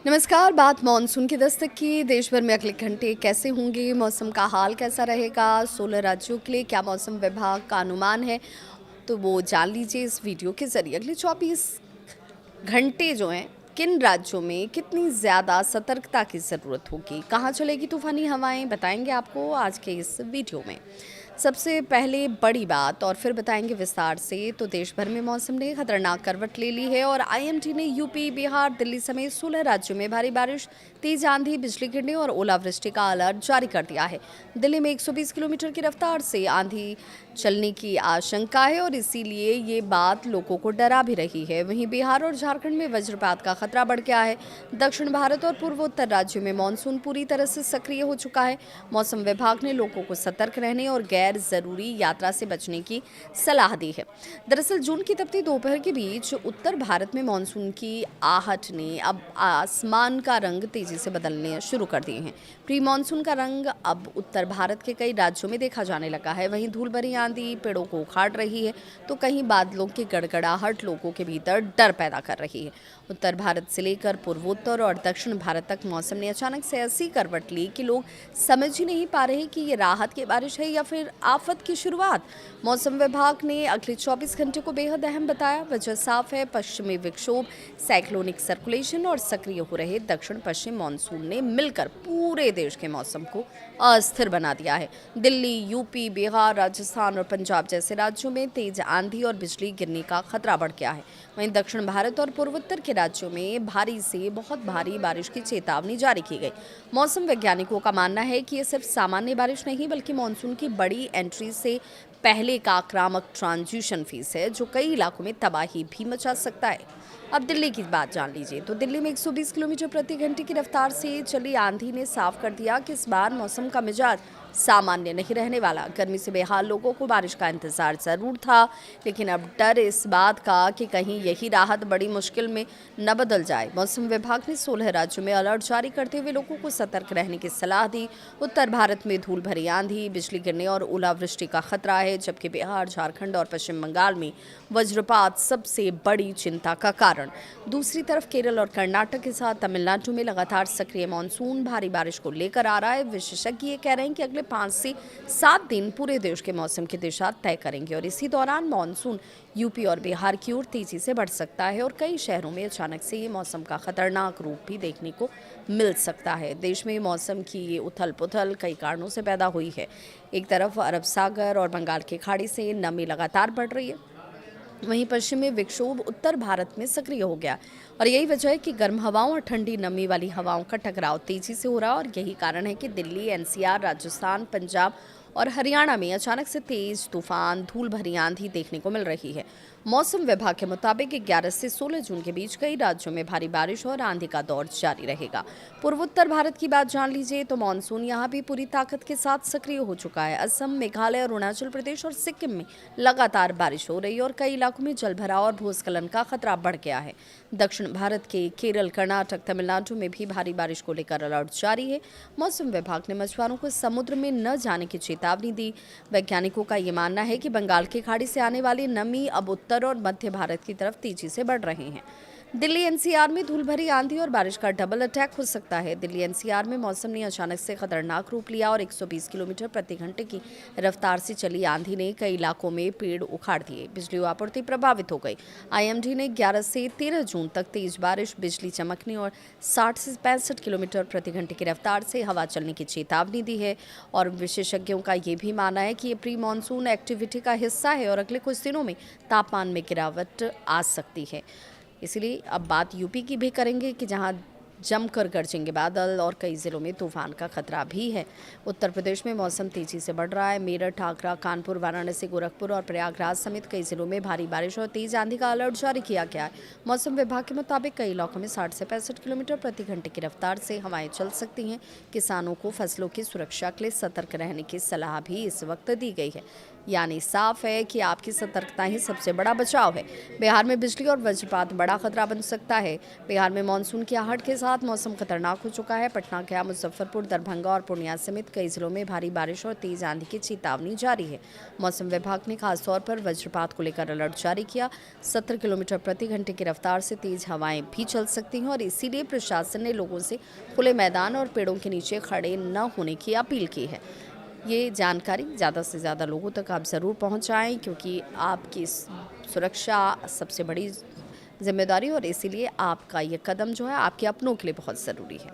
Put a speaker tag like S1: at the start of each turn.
S1: नमस्कार। बात मानसून की दस्तक की। देश भर में अगले घंटे कैसे होंगे, मौसम का हाल कैसा रहेगा, 16 राज्यों के लिए क्या मौसम विभाग का अनुमान है, तो वो जान लीजिए इस वीडियो के जरिए। अगले 24 घंटे जो हैं, किन राज्यों में कितनी ज़्यादा सतर्कता की ज़रूरत होगी, कहाँ चलेगी तूफानी हवाएं, बताएंगे आपको आज के इस वीडियो में। सबसे पहले बड़ी बात और फिर बताएंगे विस्तार से। तो देश भर में मौसम ने खतरनाक करवट ले ली है और आईएमडी ने यूपी, बिहार, दिल्ली समेत 16 राज्यों में भारी बारिश, तेज आंधी, बिजली गिरने और ओलावृष्टि का अलर्ट जारी कर दिया है। दिल्ली में 120 किलोमीटर की रफ्तार से आंधी चलने की आशंका है और इसीलिए ये बात लोगों को डरा भी रही है। वहीं बिहार और झारखंड में वज्रपात का खतरा बढ़ गया है। दक्षिण भारत और पूर्वोत्तर राज्यों में मानसून पूरी तरह से सक्रिय हो चुका है। मौसम विभाग ने लोगों को सतर्क रहने और गैर जरूरी यात्रा से बचने की सलाह दी है। दरअसल जून की तपती दोपहर के बीच उत्तर भारत में मानसून की आहट ने अब आसमान का रंग तेजी से बदलने शुरू कर दिए हैं। प्री मानसून का रंग अब उत्तर भारत के कई राज्यों में देखा जाने लगा है। वहीं धूल भरी आंधी पेड़ों को उखाड़ रही है, तो कहीं बादलों की गड़गड़ाहट लोगों के भीतर डर पैदा कर रही है। उत्तर भारत से लेकर पूर्वोत्तर और दक्षिण भारत तक मौसम ने अचानक से ऐसी करवट ली कि लोग समझ ही नहीं पा रहे कि ये राहत की बारिश है या फिर आफत की शुरुआत। मौसम विभाग ने अगले 24 घंटे को बेहद अहम बताया। वजह साफ है, पश्चिमी विक्षोभ, साइक्लोनिक सर्कुलेशन और सक्रिय हो रहे दक्षिण पश्चिम मानसून ने मिलकर पूरे देश के मौसम को अस्थिर बना दिया है। दिल्ली, यूपी, बिहार, राजस्थान और पंजाब जैसे राज्यों में तेज आंधी और बिजली गिरने का खतरा बढ़ गया है। वहीं दक्षिण भारत और पूर्वोत्तर के राज्यों में भारी से बहुत भारी बारिश की चेतावनी जारी की गई। मौसम वैज्ञानिकों का मानना है कि ये सिर्फ सामान्य बारिश नहीं बल्कि मानसून की बड़ी एंट्री से पहले का आक्रामक ट्रांजिशन फेज है, जो कई इलाकों में तबाही भी मचा सकता है। अब दिल्ली की बात जान लीजिए। तो दिल्ली में 120 किलोमीटर प्रति घंटे की रफ्तार से चली आंधी ने साफ कर दिया कि इस बार मौसम का मिजाज सामान्य नहीं रहने वाला। गर्मी से बेहाल लोगों को बारिश का इंतजार जरूर था, लेकिन अब डर इस बात का कि कहीं यही राहत बड़ी मुश्किल में न बदल जाए। मौसम विभाग ने 16 राज्यों में अलर्ट जारी करते हुए लोगों को सतर्क रहने की सलाह दी। उत्तर भारत में धूल भरी आंधी, बिजली गिरने और ओलावृष्टि का खतरा है, जबकि बिहार, झारखंड और पश्चिम बंगाल में वज्रपात सबसे बड़ी चिंता का कारण। दूसरी तरफ केरल और कर्नाटक के साथ तमिलनाडु में लगातार सक्रिय मानसून भारी बारिश को लेकर आ रहा है। विशेषज्ञ ये कह रहे हैं कि अगले 5 से 7 दिन पूरे देश के मौसम की दिशा तय करेंगे और इसी दौरान मानसून यूपी और बिहार की ओर तेजी से बढ़ सकता है और कई शहरों में अचानक से ये मौसम का खतरनाक रूप भी देखने को मिल सकता है। देश में मौसम की ये उथल पुथल कई कारणों से पैदा हुई है। एक तरफ अरब सागर और बंगाल की खाड़ी से नमी लगातार बढ़ रही है, वहीं पश्चिमी विक्षोभ उत्तर भारत में सक्रिय हो गया और यही वजह है कि गर्म हवाओं और ठंडी नमी वाली हवाओं का टकराव तेजी से हो रहा है और यही कारण है कि दिल्ली, एनसीआर, राजस्थान, पंजाब और हरियाणा में अचानक से तेज तूफान, धूल भरी आंधी देखने को मिल रही है। मौसम विभाग के मुताबिक 11 से 16 जून के बीच कई राज्यों में भारी बारिश और आंधी का दौर जारी रहेगा। पूर्वोत्तर भारत की बात जान लीजिए। तो मानसून यहाँ भी पूरी ताकत के साथ सक्रिय हो चुका है। असम, मेघालय, अरुणाचल प्रदेश और सिक्किम में लगातार बारिश हो रही है और कई इलाकों में जलभराव और भूस्खलन का खतरा बढ़ गया है। दक्षिण भारत के केरल, कर्नाटक, तमिलनाडु में भी भारी बारिश को लेकर अलर्ट जारी है। मौसम विभाग ने मछुआरों को समुद्र में न जाने की चेतावनी दी। वैज्ञानिकों का ये मानना है कि बंगाल की खाड़ी से आने वाली नमी अब उत्तर और मध्य भारत की तरफ तेजी से बढ़ रहे हैं। दिल्ली एनसीआर में धूल भरी आंधी और बारिश का डबल अटैक हो सकता है। दिल्ली एनसीआर में मौसम ने अचानक से खतरनाक रूप लिया और 120 किलोमीटर प्रति घंटे की रफ्तार से चली आंधी ने कई इलाकों में पेड़ उखाड़ दिए, बिजली आपूर्ति प्रभावित हो गई। आईएमडी ने 11 से 13 जून तक तेज बारिश, बिजली चमकने और 60 से 65 किलोमीटर प्रति घंटे की रफ्तार से हवा चलने की चेतावनी दी है और विशेषज्ञों का ये भी मानना है कि ये प्री मानसून एक्टिविटी का हिस्सा है और अगले कुछ दिनों में तापमान में गिरावट आ सकती है। इसलिए अब बात यूपी की भी करेंगे कि जहां जमकर गरजेंगे बादल और कई जिलों में तूफान का खतरा भी है। उत्तर प्रदेश में मौसम तेजी से बढ़ रहा है। मेरठ, आगरा, कानपुर, वाराणसी, गोरखपुर और प्रयागराज समेत कई जिलों में भारी बारिश और तेज आंधी का अलर्ट जारी किया गया है। मौसम विभाग के मुताबिक कई इलाकों में 60 से 65 किलोमीटर प्रति घंटे की रफ्तार से हवाएं चल सकती हैं। किसानों को फसलों की सुरक्षा के लिए सतर्क रहने की सलाह भी इस वक्त दी गई है। यानी साफ है कि आपकी सतर्कता ही सबसे बड़ा बचाव है। बिहार में बिजली और वज्रपात बड़ा खतरा बन सकता है। बिहार में मानसून की आहट के साथ मौसम खतरनाक हो चुका है। पटना, गया, मुजफ्फरपुर, दरभंगा और पूर्णिया समेत कई जिलों में भारी बारिश और तेज आंधी की चेतावनी जारी है। मौसम विभाग ने खासतौर पर वज्रपात को लेकर अलर्ट जारी किया। 70 किलोमीटर प्रति घंटे की रफ्तार से तेज हवाएं भी चल सकती हैं और इसीलिए प्रशासन ने लोगों से खुले मैदान और पेड़ों के नीचे खड़े न होने की अपील की है। ये जानकारी ज़्यादा से ज़्यादा लोगों तक आप ज़रूर पहुंचाएं, क्योंकि आपकी सुरक्षा सबसे बड़ी जिम्मेदारी और इसीलिए आपका ये कदम जो है आपके अपनों के लिए बहुत ज़रूरी है।